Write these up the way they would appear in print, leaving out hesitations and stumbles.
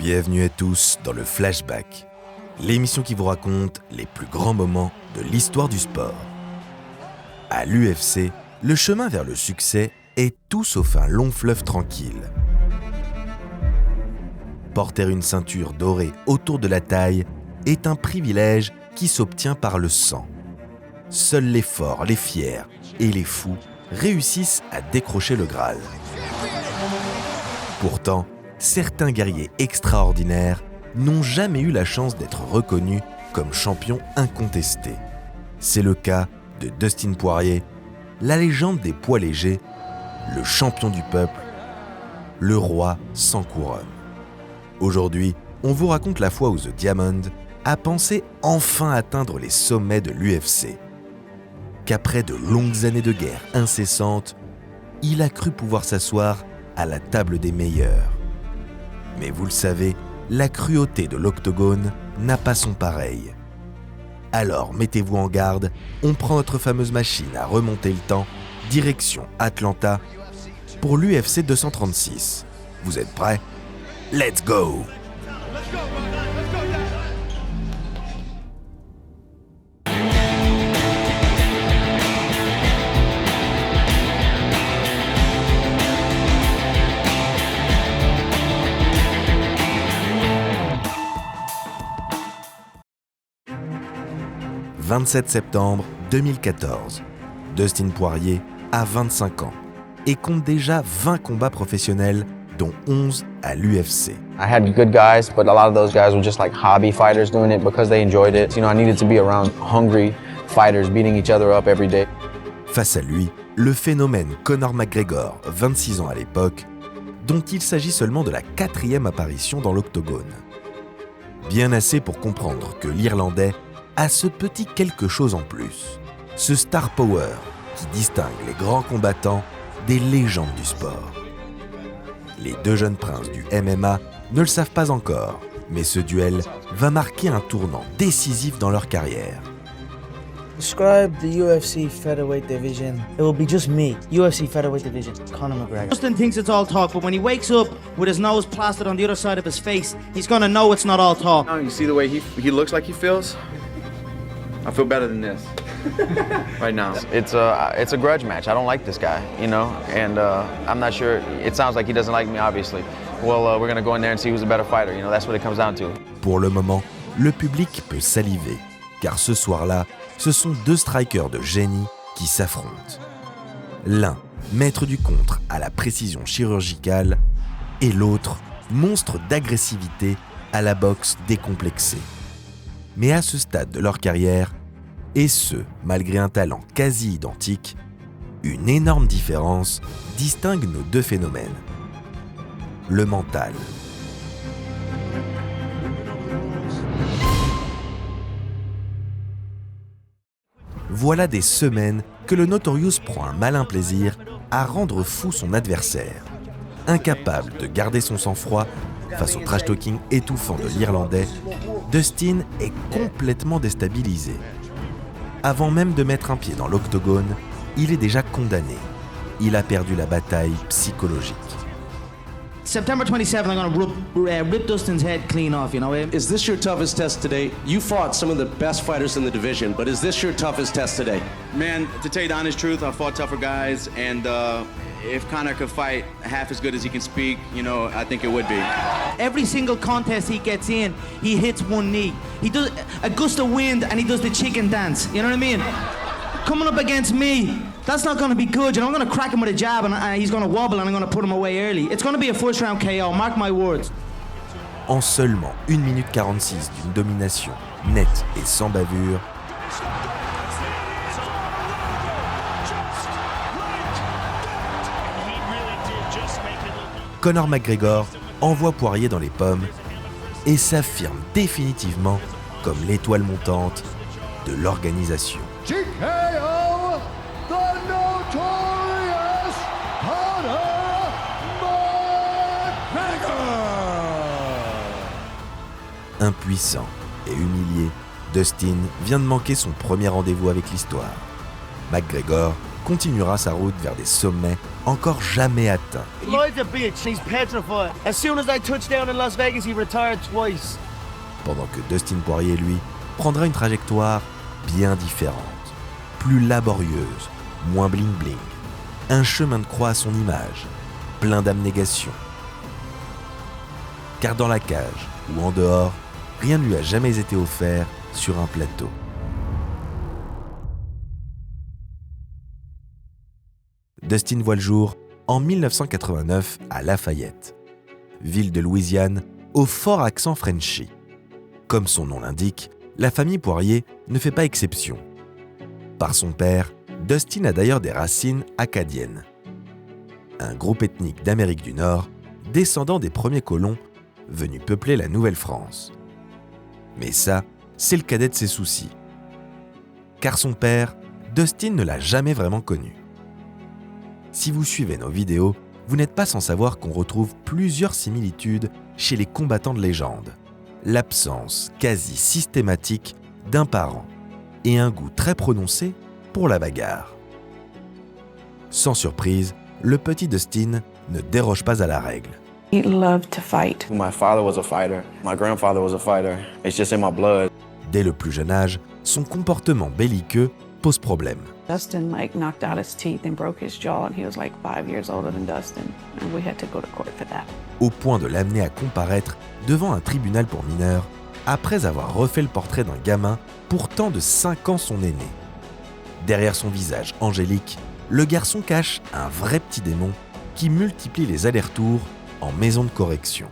Bienvenue à tous dans le Flashback, l'émission qui vous raconte les plus grands moments de l'histoire du sport. À l'UFC, le chemin vers le succès est tout sauf un long fleuve tranquille. Porter une ceinture dorée autour de la taille est un privilège qui s'obtient par le sang. Seuls les forts, les fiers et les fous réussissent à décrocher le Graal. Pourtant, certains guerriers extraordinaires n'ont jamais eu la chance d'être reconnus comme champions incontestés. C'est le cas de Dustin Poirier, la légende des poids légers, le champion du peuple, le roi sans couronne. Aujourd'hui, on vous raconte la fois où The Diamond a pensé enfin atteindre les sommets de l'UFC. Qu'après de longues années de guerre incessante, il a cru pouvoir s'asseoir à la table des meilleurs. Mais vous le savez, la cruauté de l'octogone n'a pas son pareil. Alors mettez-vous en garde, on prend notre fameuse machine à remonter le temps, direction Atlanta, pour l'UFC 236. Vous êtes prêts ? Let's go! 27 septembre 2014. Dustin Poirier a 25 ans et compte déjà 20 combats professionnels, dont 11 à l'UFC. I had good guys, but a lot of those guys were just like hobby fighters doing it because they enjoyed it. You know, I needed to be around hungry fighters beating each other up every day. Face à lui, le phénomène Conor McGregor, 26 ans à l'époque, dont il s'agit seulement de la 4e apparition dans l'octogone. Bien assez pour comprendre que l'Irlandais a ce petit quelque chose en plus, ce star power qui distingue les grands combattants des légendes du sport. Les deux jeunes princes du MMA ne le savent pas encore, mais ce duel va marquer un tournant décisif dans leur carrière. Describe the UFC featherweight division. It will be just me. UFC featherweight division. Conor McGregor. Justin thinks it's all talk, but when he wakes up with his nose plastered on the other side of his face, he's gonna know it's not all talk. You see the way he looks like he feels? I feel better than this right now. It's a grudge match. I don't like this guy, you know, and I'm not sure. It sounds like he doesn't like me, obviously. Well, we're gonna go in there and see who's a better fighter. You know, that's what it comes down to. Pour le moment, le public peut saliver, car ce soir-là, ce sont deux strikers de génie qui s'affrontent. L'un, maître du contre à la précision chirurgicale, et l'autre, monstre d'agressivité à la boxe décomplexée. Mais à ce stade de leur carrière, et ce, malgré un talent quasi identique, une énorme différence distingue nos deux phénomènes. Le mental. Voilà des semaines que le Notorious prend un malin plaisir à rendre fou son adversaire. Incapable de garder son sang-froid face au trash-talking étouffant de l'Irlandais, Dustin est complètement déstabilisé. Avant même de mettre un pied dans l'octogone, il est déjà condamné. Il a perdu la bataille psychologique. September 27th, I'm gonna rip Dustin's head clean off, you know. Is this your toughest test today? You fought some of the best fighters in the division, but is this your toughest test today? Man, to tell you the honest truth, I fought tougher guys, and if Conor could fight half as good as he can speak, you know, I think it would be. Every single contest he gets in, he hits one knee. He does a gust of wind and he does the chicken dance, you know what I mean? Coming up against me, that's not gonna be good, you know, I'm gonna crack him with a jab and he's gonna wobble and I'm gonna put him away early. It's gonna be a first round KO, mark my words. En seulement 1 minute 46 d'une domination nette et sans bavure, Conor McGregor envoie Poirier dans les pommes et s'affirme définitivement comme l'étoile montante de l'organisation. TKO, the notorious Conor McGregor. Impuissant et humilié, Dustin vient de manquer son premier rendez-vous avec l'histoire. McGregor continuera sa route vers des sommets encore jamais atteints. Lloyd's a bitch. He's petrified. As soon as I touched down in Las Vegas, he retired twice. Pendant que Dustin Poirier, lui, prendra une trajectoire bien différente, plus laborieuse, moins bling-bling, un chemin de croix à son image, plein d'abnégation. Car dans la cage ou en dehors, rien ne lui a jamais été offert sur un plateau. Dustin voit le jour en 1989 à Lafayette, ville de Louisiane au fort accent Frenchy. Comme son nom l'indique, la famille Poirier ne fait pas exception. Par son père, Dustin a d'ailleurs des racines acadiennes. Un groupe ethnique d'Amérique du Nord, descendant des premiers colons venus peupler la Nouvelle-France. Mais ça, c'est le cadet de ses soucis. Car son père, Dustin ne l'a jamais vraiment connu. Si vous suivez nos vidéos, vous n'êtes pas sans savoir qu'on retrouve plusieurs similitudes chez les combattants de légende. L'absence quasi systématique d'un parent et un goût très prononcé pour la bagarre. Sans surprise, le petit Dustin ne déroge pas à la règle. He loved to fight. My father was a fighter. My grandfather was a fighter. It's just in my blood. Dès le plus jeune âge, son comportement belliqueux pose problème. Dustin knocked out his teeth and broke his jaw, and he was 5 years older than Dustin, and we had to go to court for that. Au point de l'amener à comparaître devant un tribunal pour mineurs, après avoir refait le portrait d'un gamin pourtant de 5 ans son aîné. Derrière son visage angélique, le garçon cache un vrai petit démon qui multiplie les allers-retours en maison de correction.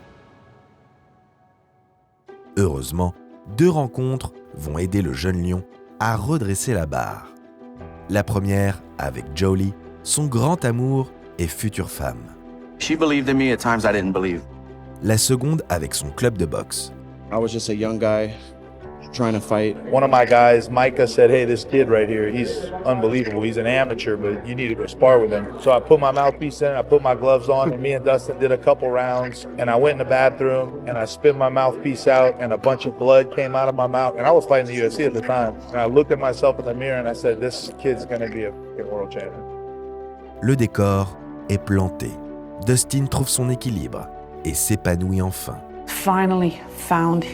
Heureusement, 2 rencontres vont aider le jeune lion à redresser la barre. La première avec Jolie, son grand amour et future femme. She believed in me at times I didn't believe. La seconde avec son club de boxe. I was just a young guy trying to fight. One of my guys, Micah, said, hey, this kid right here, he's unbelievable. He's an amateur, but you need to go spar with him. So I put my mouthpiece in, I put my gloves on, and me and Dustin did a couple rounds. And I went in the bathroom, and I spit my mouthpiece out, and a bunch of blood came out of my mouth. And I was fighting the UFC at the time. And I looked at myself in the mirror, and I said, this kid's going to be a world champion. Le décor est planté. Dustin trouve son équilibre et s'épanouit enfin. Finally found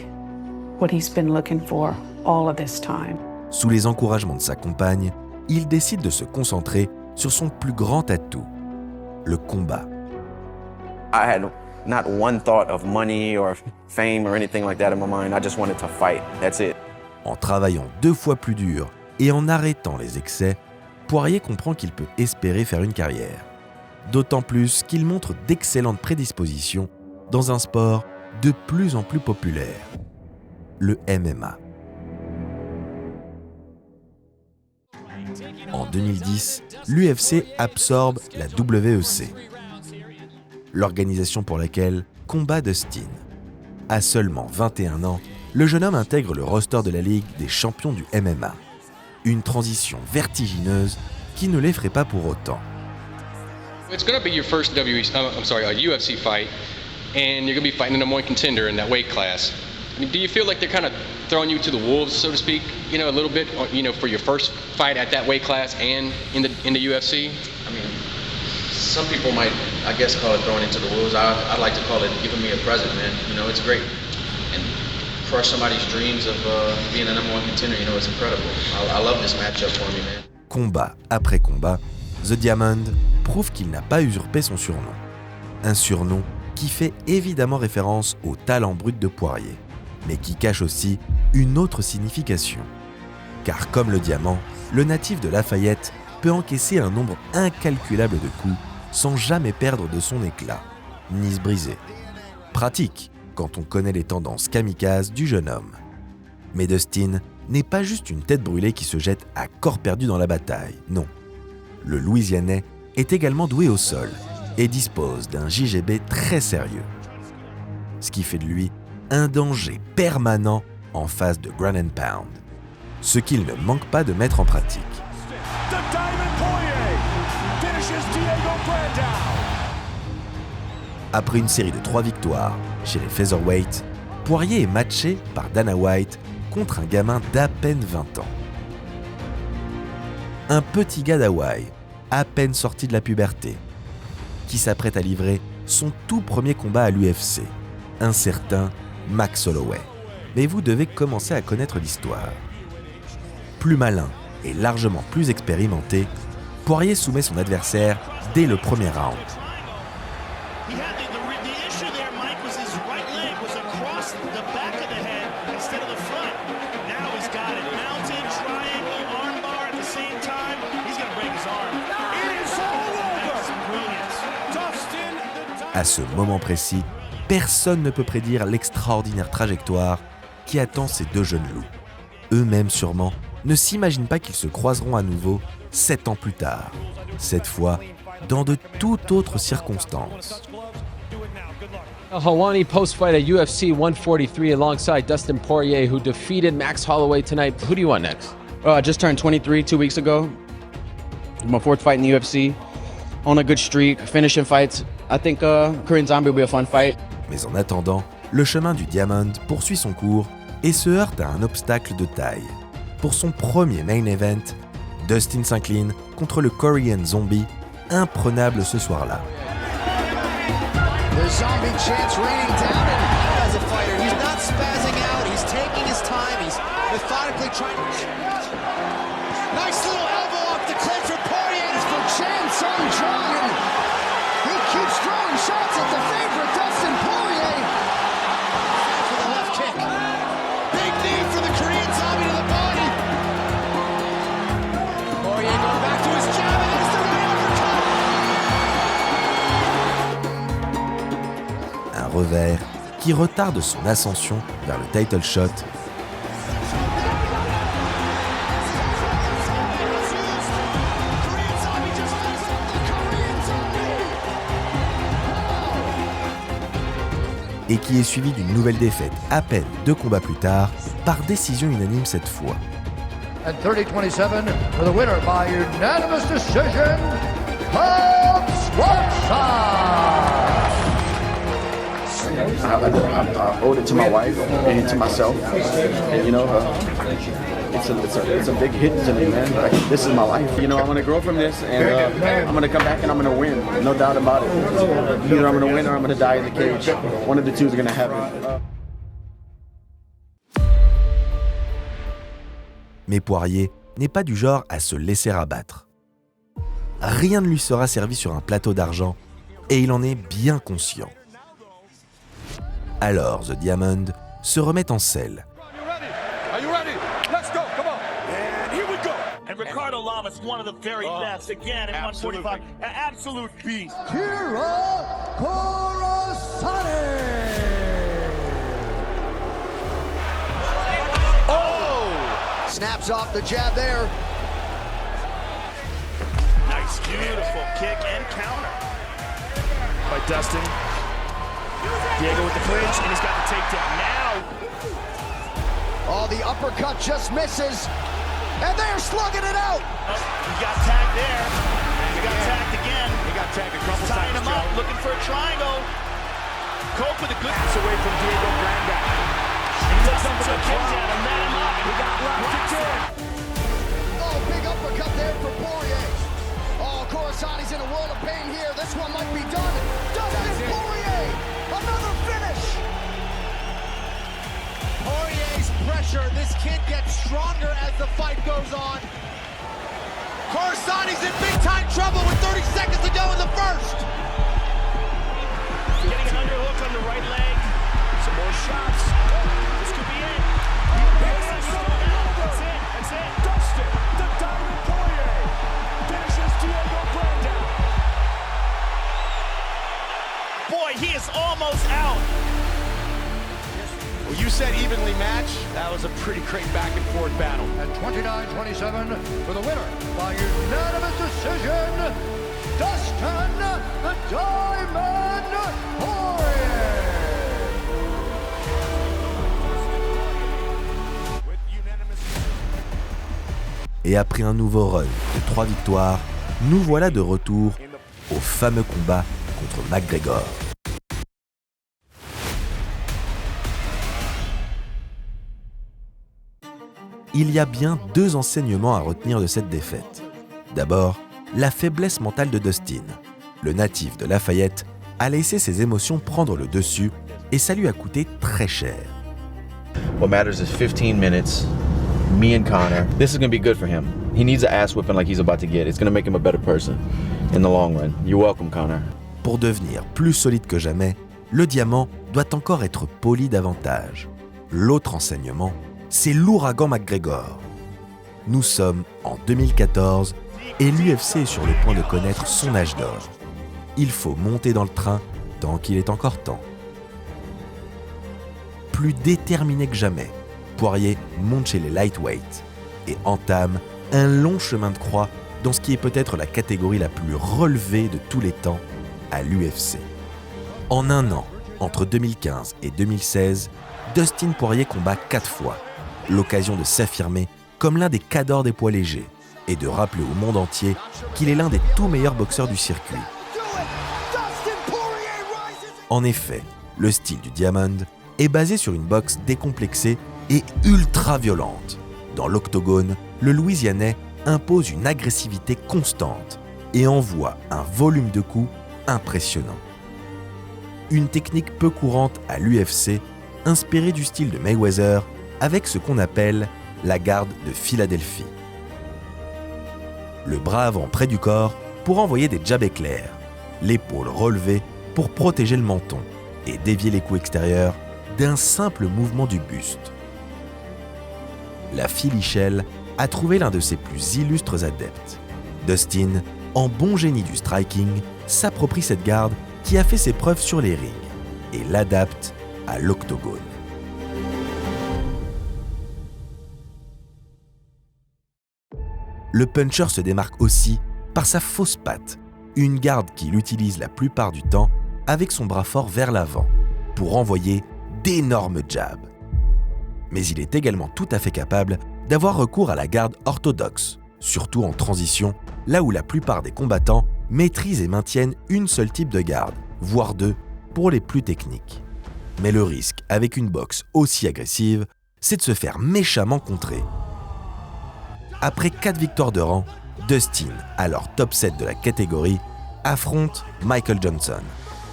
what he's been looking for all of this time. Sous les encouragements de sa compagne, il décide de se concentrer sur son plus grand atout, le combat. I had not one thought of money or fame or anything like that in my mind. I just wanted to fight. That's it. En travaillant 2 fois plus dur et en arrêtant les excès, Poirier comprend qu'il peut espérer faire une carrière. D'autant plus qu'il montre d'excellentes prédispositions dans un sport de plus en plus populaire, le MMA. En 2010, l'UFC absorbe la WEC, l'organisation pour laquelle combat Dustin. À seulement 21 ans, le jeune homme intègre le roster de la Ligue des champions du MMA. Une transition vertigineuse qui ne l'effraie pas pour autant. It's going to be your first UFC fight, and you're going to be fighting the number 1 contender in that weight class. I mean, do you feel like they're kind of throwing you to the wolves, so to speak, a little bit, for your first fight at that weight class and in the UFC? I mean, some people might, I guess, call it throwing into the wolves. I like to call it giving me a present, man. It's great. And crush somebody's dreams of being the number 1 contender, it's incredible. I love this matchup for me, man. Combat après combat, The Diamond prouve qu'il n'a pas usurpé son surnom. Un surnom qui fait évidemment référence au talent brut de Poirier, mais qui cache aussi une autre signification. Car comme le diamant, le natif de Lafayette peut encaisser un nombre incalculable de coups sans jamais perdre de son éclat, ni se briser. Pratique quand on connaît les tendances kamikazes du jeune homme. Mais Dustin n'est pas juste une tête brûlée qui se jette à corps perdu dans la bataille, non. Le Louisianais est également doué au sol et dispose d'un JGB très sérieux. Ce qui fait de lui un danger permanent en face de ground and pound, ce qu'il ne manque pas de mettre en pratique. Après une série de 3 victoires chez les featherweights, Poirier est matché par Dana White contre un gamin d'à peine 20 ans. Un petit gars d'Hawaï, à peine sorti de la puberté, qui s'apprête à livrer son tout premier combat à l'UFC, un certain Max Holloway. Mais vous devez commencer à connaître l'histoire. Plus malin et largement plus expérimenté, Poirier soumet son adversaire dès le premier round. À ce moment précis, personne ne peut prédire l'extraordinaire trajectoire qui attend ces deux jeunes loups. Eux-mêmes sûrement ne s'imaginent pas qu'ils se croiseront à nouveau 7 ans plus tard, cette fois dans de toutes autres circonstances. Helwani post-fight at UFC 143 alongside Dustin Poirier, who defeated Max Holloway tonight. Who do you want next? I just turned 23 2 weeks ago. My 4th fight in the UFC. On a good streak, finishing fights. I think Korean Zombie will be a fun fight. Mais en attendant, le chemin du Diamond poursuit son cours et se heurte à un obstacle de taille. Pour son premier main event, Dustin s'incline contre le Korean Zombie, imprenable ce soir-là. The Zombie chants raining down, and as a fighter, he's not spazzing out, he's taking his time, he's methodically trying to... Nice little elbow off the clinch for Poirier, and it's for Chan Sung Jung, and he keeps throwing shots at the favorite, Dustin Poirier. For the left kick. Big knee for the Korean Zombie to the body. Poirier going back to his jab, and there's the right uppercut. Un revers qui retarde son ascension vers le title shot. Et qui est suivi d'une nouvelle défaite à peine 2 combats plus tard, par décision unanime cette fois. At 30-27, for the winner by unanimous decision, Bob Schwarzer! I owed it to my wife and to myself, and you know, it's a big hit to me, man. Like, this is my life. You know, I'm gonna grow from this, and I'm gonna come back and I'm gonna win, no doubt about it. Either I'm gonna win or I'm gonna die in the cage. One of the two is gonna happen. Mais Poirier n'est pas du genre à se laisser abattre. Rien ne lui sera servi sur un plateau d'argent, et il en est bien conscient. Alors The Diamond se remet en selle. Are you ready? Let's go, come on. And here we go. And Ricardo Lamas, one of the very best, again at 145. An absolute beast. Kira Corosani! Oh! Snaps off the jab there. Nice, beautiful kick and counter by Dustin. Diego with the clinch, and he's got the takedown now. Oh, the uppercut just misses. And they're slugging it out. Oh, he got tagged there. He got tagged again. He got tagged a couple times. Tying him up, looking for a triangle. Cope with a good pass away from Diego Brandao. And Dustin took him down and met him up. He got locked in. Oh, big uppercut there for Poirier. Oh, Corosani's in a world of pain here. This one might be done. Dustin Poirier, another finish. Poirier's pressure. This kid gets stronger as the fight goes on. Corosani's in big time trouble with 30 seconds to go in the first. Getting an underhook on the right leg. Some more shots. This could be it. That's it. That's it. Dustin, the Diamond Poirier, finishes Diego Brandao. Boy, he is almost out. Well, you said evenly matched. That was a pretty great back and forth battle. At 29-27, for the winner by unanimous decision, Dustin the Diamond Poirier. Et après un nouveau run de 3 victoires, nous voilà de retour au fameux combat contre McGregor. Il y a bien 2 enseignements à retenir de cette défaite. D'abord, la faiblesse mentale de Dustin. Le natif de Lafayette a laissé ses émotions prendre le dessus et ça lui a coûté très cher. What matters is 15 minutes, me and Connor. This is going to be good for him. He needs an ass whipping like he's about to get. It's going to make him a better person in the long run. You're welcome, Connor. Pour devenir plus solide que jamais, le diamant doit encore être poli davantage. L'autre enseignement, c'est l'ouragan McGregor. Nous sommes en 2014 et l'UFC est sur le point de connaître son âge d'or. Il faut monter dans le train tant qu'il est encore temps. Plus déterminé que jamais, Poirier monte chez les lightweights et entame un long chemin de croix dans ce qui est peut-être la catégorie la plus relevée de tous les temps à l'UFC. En un an, entre 2015 et 2016, Dustin Poirier combat 4 fois, l'occasion de s'affirmer comme l'un des cadors des poids légers et de rappeler au monde entier qu'il est l'un des tout meilleurs boxeurs du circuit. En effet, le style du Diamond est basé sur une boxe décomplexée et ultra violente. Dans l'octogone, le Louisianais impose une agressivité constante et envoie un volume de coups impressionnant. Une technique peu courante à l'UFC, inspirée du style de Mayweather, avec ce qu'on appelle la garde de Philadelphie. Le bras avant près du corps pour envoyer des jabs éclairs, l'épaule relevée pour protéger le menton et dévier les coups extérieurs d'un simple mouvement du buste. La Philly-Shell a trouvé l'un de ses plus illustres adeptes. Dustin, en bon génie du striking, s'approprie cette garde qui a fait ses preuves sur les rings et l'adapte à l'octogone. Le puncher se démarque aussi par sa fausse patte, une garde qu'il utilise la plupart du temps avec son bras fort vers l'avant pour envoyer d'énormes jabs. Mais il est également tout à fait capable d'avoir recours à la garde orthodoxe, surtout en transition, là où la plupart des combattants maîtrisent et maintiennent une seule type de garde, voire deux pour les plus techniques. Mais le risque avec une boxe aussi agressive, c'est de se faire méchamment contrer. Après 4 victoires de rang, Dustin, alors top 7 de la catégorie, affronte Michael Johnson,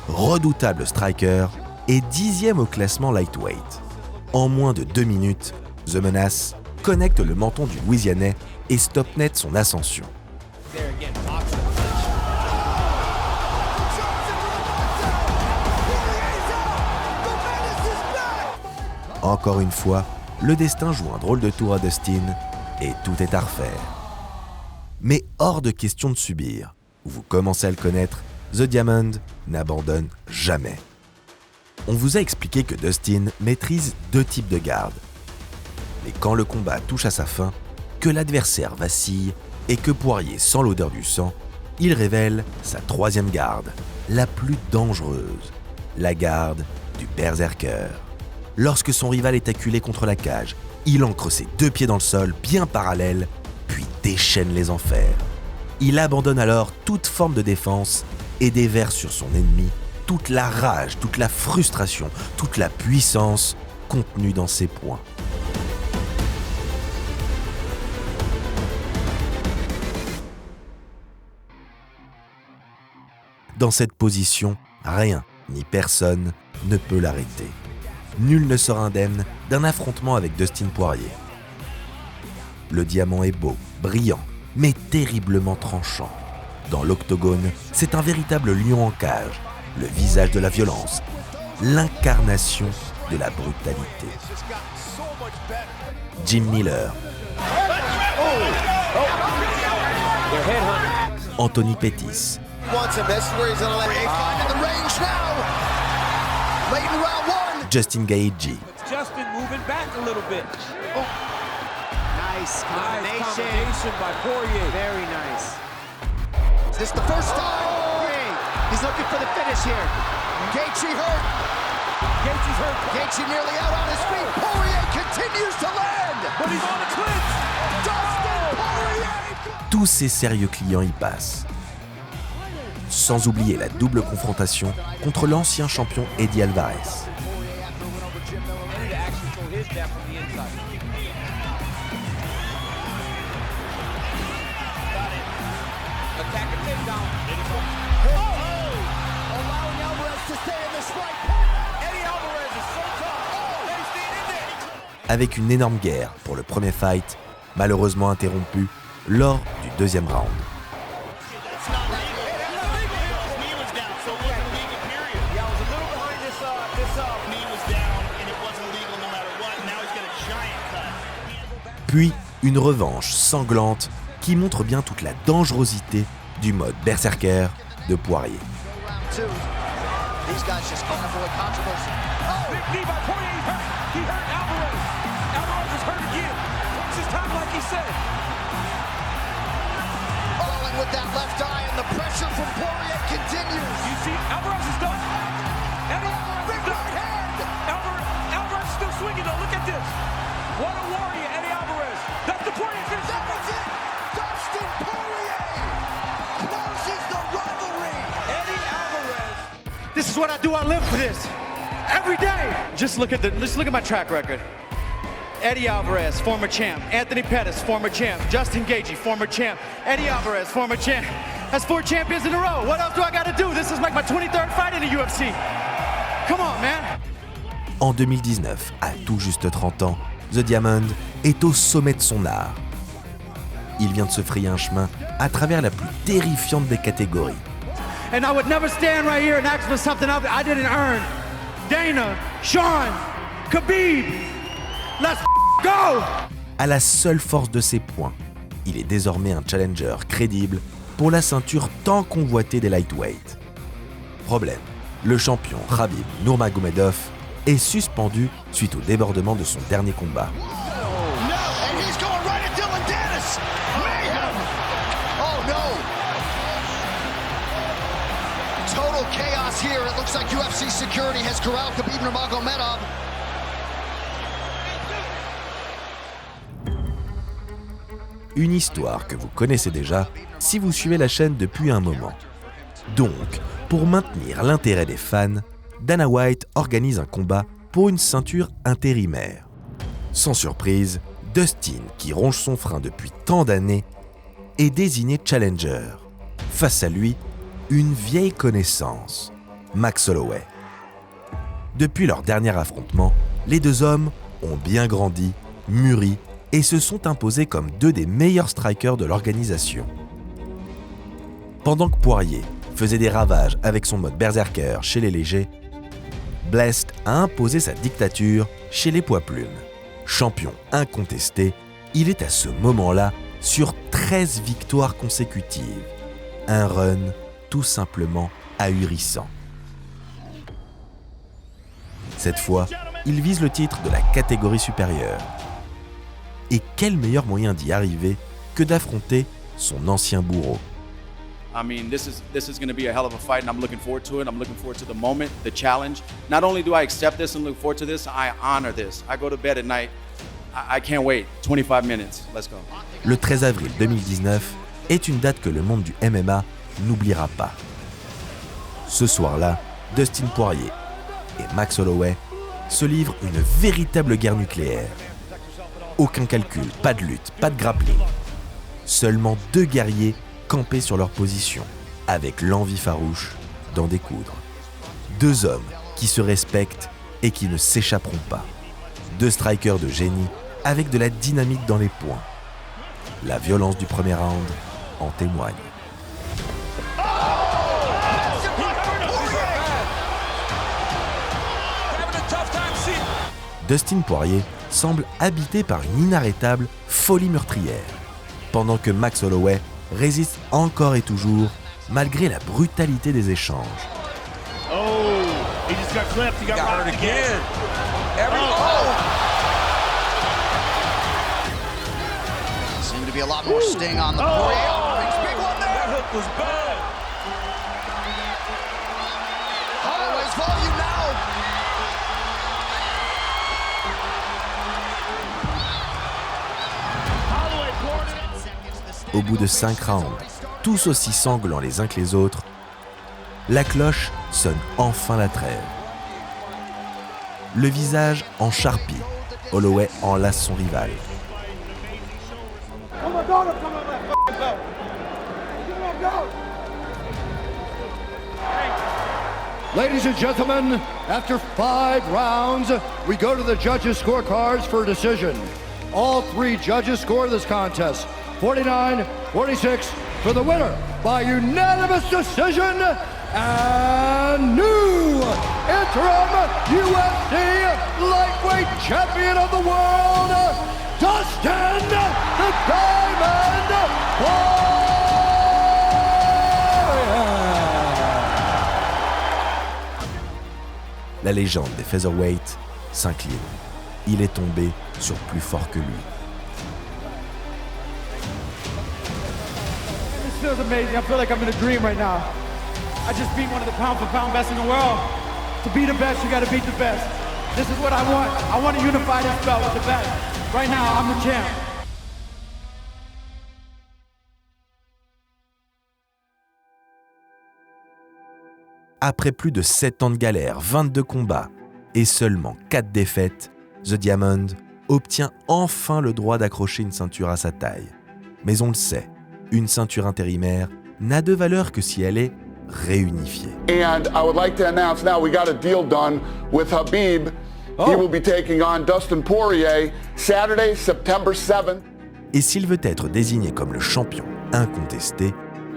redoutable striker et 10e au classement lightweight. En moins de 2 minutes, The Menace connecte le menton du Louisianais et stoppe net son ascension. Encore une fois, le destin joue un drôle de tour à Dustin et tout est à refaire. Mais hors de question de subir. Vous commencez à le connaître, The Diamond n'abandonne jamais. On vous a expliqué que Dustin maîtrise 2 types de gardes. Mais quand le combat touche à sa fin, que l'adversaire vacille et que Poirier sent l'odeur du sang, il révèle sa 3e garde, la plus dangereuse, la garde du berserker. Lorsque son rival est acculé contre la cage, il ancre ses 2 pieds dans le sol bien parallèles, puis déchaîne les enfers. Il abandonne alors toute forme de défense et déverse sur son ennemi toute la rage, toute la frustration, toute la puissance contenue dans ses poings. Dans cette position, rien ni personne ne peut l'arrêter. Nul ne sera indemne d'un affrontement avec Dustin Poirier. Le diamant est beau, brillant, mais terriblement tranchant. Dans l'octogone, c'est un véritable lion en cage, le visage de la violence, l'incarnation de la brutalité. Jim Miller, Anthony Pettis, Justin Gaethje, Justin moving back a little bit. Oh. Nice combination by Poirier. Very nice. Is this the first time? He's looking for the finish here. Gaethje hurt. Gaethje's hurt. Gaethje nearly out on his feet. Poirier continues to land. But he's on the clinch. Dustin Poirier. Tous ces sérieux clients y passent. Sans oublier la double confrontation contre l'ancien champion Eddie Alvarez. avec une énorme guerre pour le premier fight, malheureusement interrompu lors du deuxième round. Puis une revanche sanglante qui montre bien toute la dangerosité du mode berserker de Poirier. With that left eye and the pressure from Poirier continues. You see, Alvarez is done. Eddie Alvarez is done. Right hand. Alvarez still swinging though. Look at this. What a warrior, Eddie Alvarez. That's the Poirier finish. That is it. Dustin Poirier closes the rivalry. Eddie Alvarez. This is what I do. I live for this. Every day. Just look at my track record. Eddie Alvarez, former champ. Anthony Pettis, former champ. Justin Gaethje, former champ. Eddie Alvarez, former champ. That's 4 champions in a row. What else do I got to do? This is like my 23rd fight in the UFC. Come on, man. En 2019, à tout juste 30 ans, The Diamond est au sommet de son art. Il vient de se frayer un chemin à travers la plus terrifiante des catégories. And I would never stand right here and ask for something I didn't earn. Dana, Sean, Khabib, let's go! À la seule force de ses poings, il est désormais un challenger crédible pour la ceinture tant convoitée des lightweights. Problème, le champion Khabib Nurmagomedov est suspendu suite au débordement de son dernier combat. Total chaos here. It looks like UFC security has corralled Khabib Nurmagomedov. Une histoire que vous connaissez déjà si vous suivez la chaîne depuis un moment. Donc, pour maintenir l'intérêt des fans, Dana White organise un combat pour une ceinture intérimaire. Sans surprise, Dustin, qui ronge son frein depuis tant d'années, est désigné challenger. Face à lui, une vieille connaissance, Max Holloway. Depuis leur dernier affrontement, les deux hommes ont bien grandi, mûri et se sont imposés comme 2 des meilleurs strikers de l'organisation. Pendant que Poirier faisait des ravages avec son mode berserker chez les légers, Blessed a imposé sa dictature chez les poids plumes. Champion incontesté, il est à ce moment-là sur 13 victoires consécutives. Un run tout simplement ahurissant. Cette fois, il vise le titre de la catégorie supérieure. Et quel meilleur moyen d'y arriver que d'affronter son ancien bourreau. I mean, this is going to be a hell of a fight, and I'm looking forward to it. I'm looking forward to the moment, the challenge. Not only do I accept this and look forward to this, I honor this. I go to bed at night. I can't wait. 25 minutes. Let's go. Le 13 avril 2019 est une date que le monde du MMA n'oubliera pas. Ce soir-là, Dustin Poirier et Max Holloway se livrent une véritable guerre nucléaire. Aucun calcul, pas de lutte, pas de grappling. Seulement 2 guerriers campés sur leur position, avec l'envie farouche d'en découdre. 2 hommes qui se respectent et qui ne s'échapperont pas. 2 strikers de génie avec de la dynamique dans les poings. La violence du premier round en témoigne. Dustin Poirier semble habité par une inarrêtable folie meurtrière, pendant que Max Holloway résiste encore et toujours, malgré la brutalité des échanges. Oh, he just got clipped. He got hurt again. Seemed to be a lot more sting on the Poirier. Big one there. That hook was bad. Holloway's volume now. Au bout de 5 rounds, tous aussi sanglants les uns que les autres, la cloche sonne enfin la trêve. Le visage en charpie, Holloway enlace son rival. Ladies and gentlemen, after 5 rounds, we go to the judges' scorecards for a decision. All 3 judges score this contest 49-46 for the winner by unanimous decision and new interim UFC lightweight champion of the world, Dustin the Diamond Poirier. La légende des featherweights s'incline. Il est tombé sur plus fort que lui. This feels amazing. I feel like I'm in a dream right now. I just beat one of the pound-for-pound best in the world. To be the best, you got to beat the best. This is what I want. I want to unify this belt with the best. Right now, I'm the champ. Après plus de 7 ans de galère, 22 combats et seulement 4 défaites, The Diamond obtient enfin le droit d'accrocher une ceinture à sa taille. Mais on le sait, une ceinture intérimaire n'a de valeur que si elle est réunifiée. And I would like to announce now we got a deal done with Khabib. He will be taking on Dustin Poirier Saturday, September 7th. Et s'il veut être désigné comme le champion incontesté,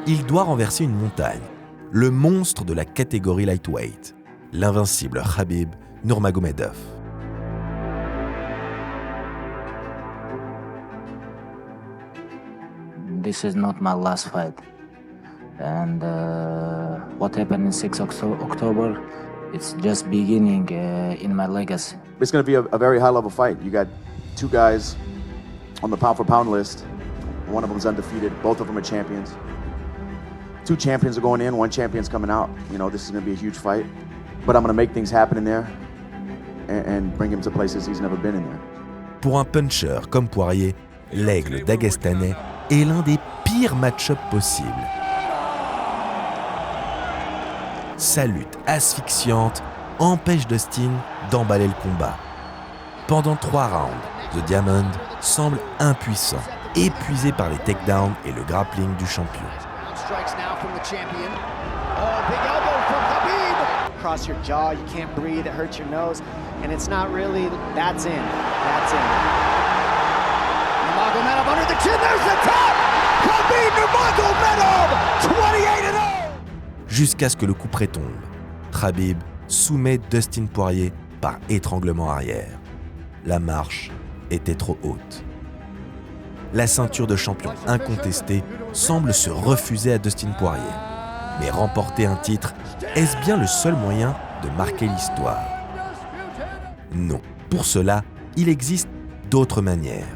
il doit renverser une montagne, le monstre de la catégorie lightweight, l'invincible Khabib Nurmagomedov. This is not my last fight. And what happened in 6 October, it's just beginning in my legacy. It's going to be a very high-level fight. You got 2 guys on the pound-for-pound list. One of them is undefeated. Both of them are champions. 2 champions are going in, 1 champion's coming out. You know, this is going to be a huge fight. But I'm going to make things happen in there and bring him to places he's never been in there. Pour un puncher comme Poirier, l'aigle dagestanais est l'un des pires match-ups possibles. Sa lutte asphyxiante empêche Dustin d'emballer le combat. Pendant 3 rounds, The Diamond semble impuissant, épuisé par les takedowns et le grappling du champion. Strikes now from the champion. Oh, big elbow from Khabib. Across your jaw, you can't breathe, it hurts your nose, and it's not really, that's in. Nurmagomedov under the chin, there's the top! Khabib Nurmagomedov, 28-0! Jusqu'à ce que le couperet tombe, Khabib soumet Dustin Poirier par étranglement arrière. La marche était trop haute. La ceinture de champion incontesté semble se refuser à Dustin Poirier. Mais remporter un titre, est-ce bien le seul moyen de marquer l'histoire? Non. Pour cela, il existe d'autres manières.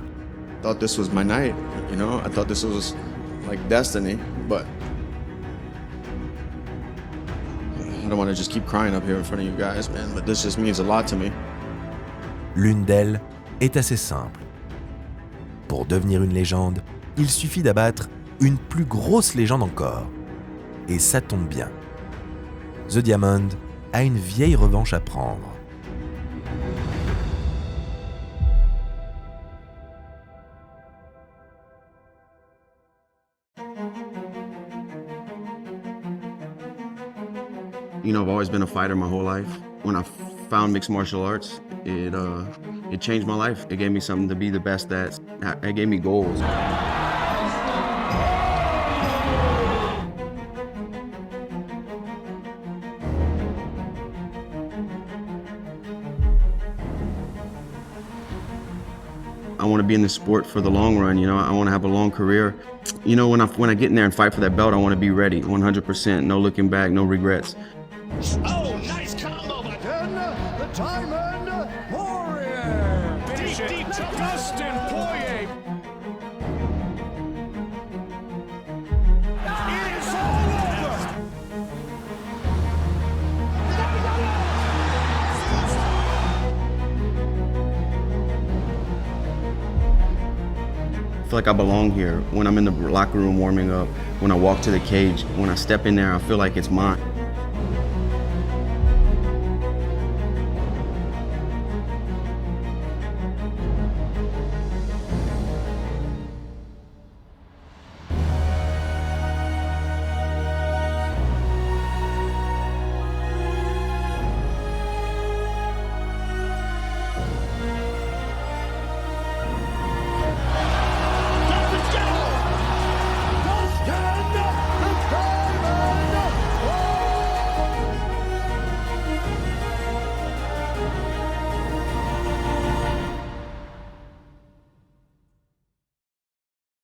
I thought this was my night, you know? I thought this was like destiny, but I don't want to just keep crying up here in front of you guys, man, but this just means a lot to me. L'une d'elles est assez simple. Pour devenir une légende, il suffit d'abattre une plus grosse légende encore. Et ça tombe bien. The Diamond a une vieille revanche à prendre. You know, I've always been a fighter my whole life. When I found mixed martial arts, it changed my life. It gave me something to be the best at. It gave me goals. I want to be in the sport for the long run, you know. I want to have a long career. You know, when I get in there and fight for that belt, I want to be ready, 100%, no looking back, no regrets. Oh, nice combo. Then the Diamond Warrior. Deep to Dustin Poirier. It is all over. I feel like I belong here. When I'm in the locker room warming up, when I walk to the cage, when I step in there, I feel like it's mine.